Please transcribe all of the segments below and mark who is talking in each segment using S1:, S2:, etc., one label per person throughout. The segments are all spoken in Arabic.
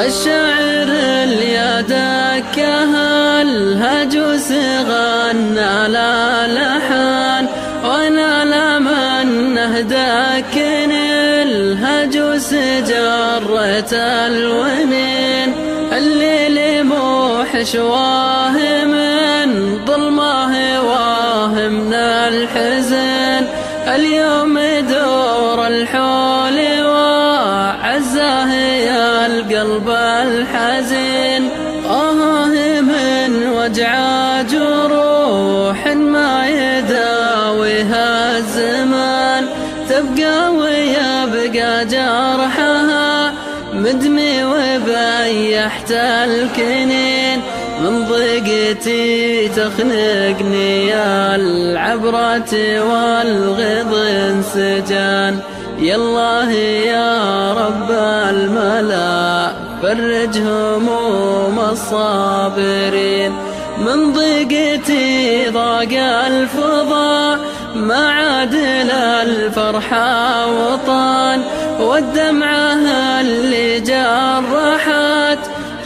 S1: الشاعر اللي دكها الهجوس غنى لا لحن، وانا لمنه دكن الهجوس جرت الونين. الليل موحش واهم من ظلمه واهمنا الحزن، اليوم دور الحول وعزاه يا القلب الحزين. من وجع جروح ما يداويها الزمان، تبقى ويبقى جرحها مدمي وبيحت الكنين. من ضيقتي تخنقني العبرة والغض انسجان، يالله يا رب الملا فرج هموم الصابرين. من ضيقتي ضاق الفضاء ما عادل الفرحة وطان، والدمعة اللي جرحت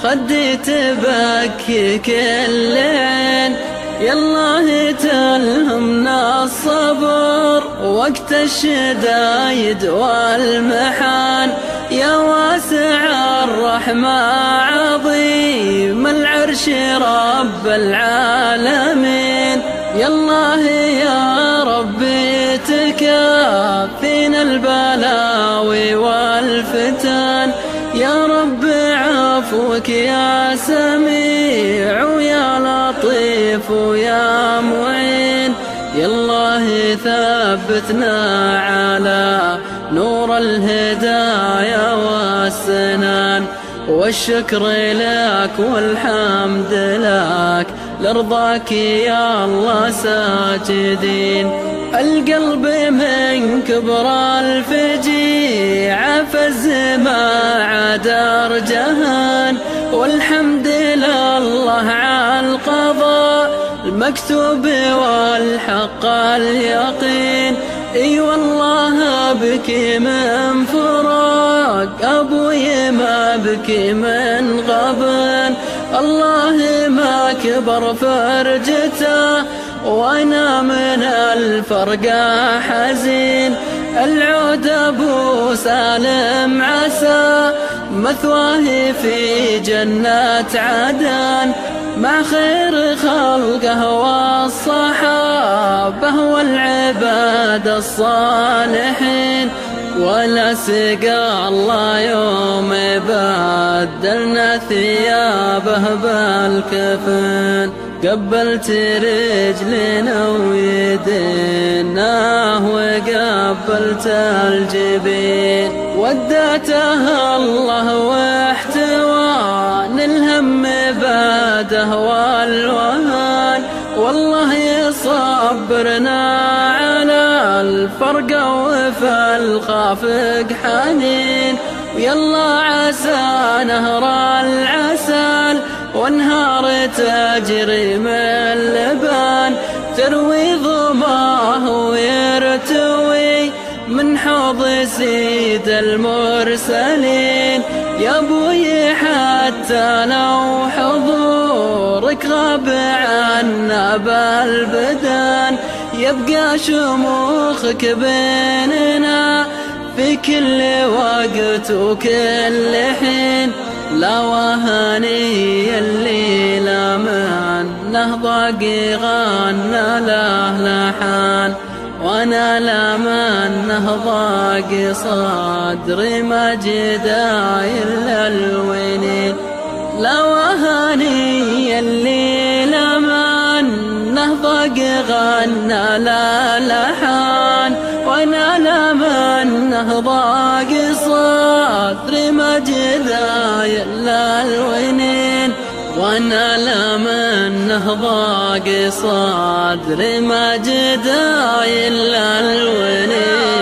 S1: خدي تبكي كل عين. يالله تلهمنا الصبر وقت الشدايد والمحان، يا واسع الرحمة عظيم العرش رب العالمين. يالله يا ربي تكافينا البلاوي والفتن، يا رب عفوك يا سميع ويا لطيف ويا معين. يالله ثبتنا على نور الهدايا والسنان، والشكر لك والحمد لك لرضاك يا الله ساجدين. القلب من كبر الفجيعة فز ما عاد ارجهان، والحمد لله على القضاء المكتوب والحق اليقين. اي والله بكي من فراق ابوي ما بكي من غبن، الله ما كبر فرجته وانا من الفرقة حزين. العود ابو سالم عسى مثواه في جنة عدن، مع خير خلقه والصحابة والعباد الصالحين. ولا سقى الله يوم بدلنا ثيابه بالكفن، قبلت رجلنا ويدينا وقبلت الجبين. وداته الله واحتوان الهم بعده والوهان، والله يصبرنا على الفرقة وفي الخافق حنين. ويلا عسى نهر العسل وانهار تجري من لبان، تروي ظماه ويرتوي من حوض سيد المرسلين. يا ابوي حتى لو حضورك غاب عنا بالبدن، يبقى شموخك بيننا في كل وقت وكل حين. لا وهني اللي لا منه ضاقي غنى له لحان، وانا لا منه ضاقي صدري ما جداي الا الونين. لا وهني اللي لا منه ضاقي غنى له لحان، وانا لا منه ضاقي صدري ما جداي الا الونين. وانا لا منه ضاقي صدري ما جداي الا الونين.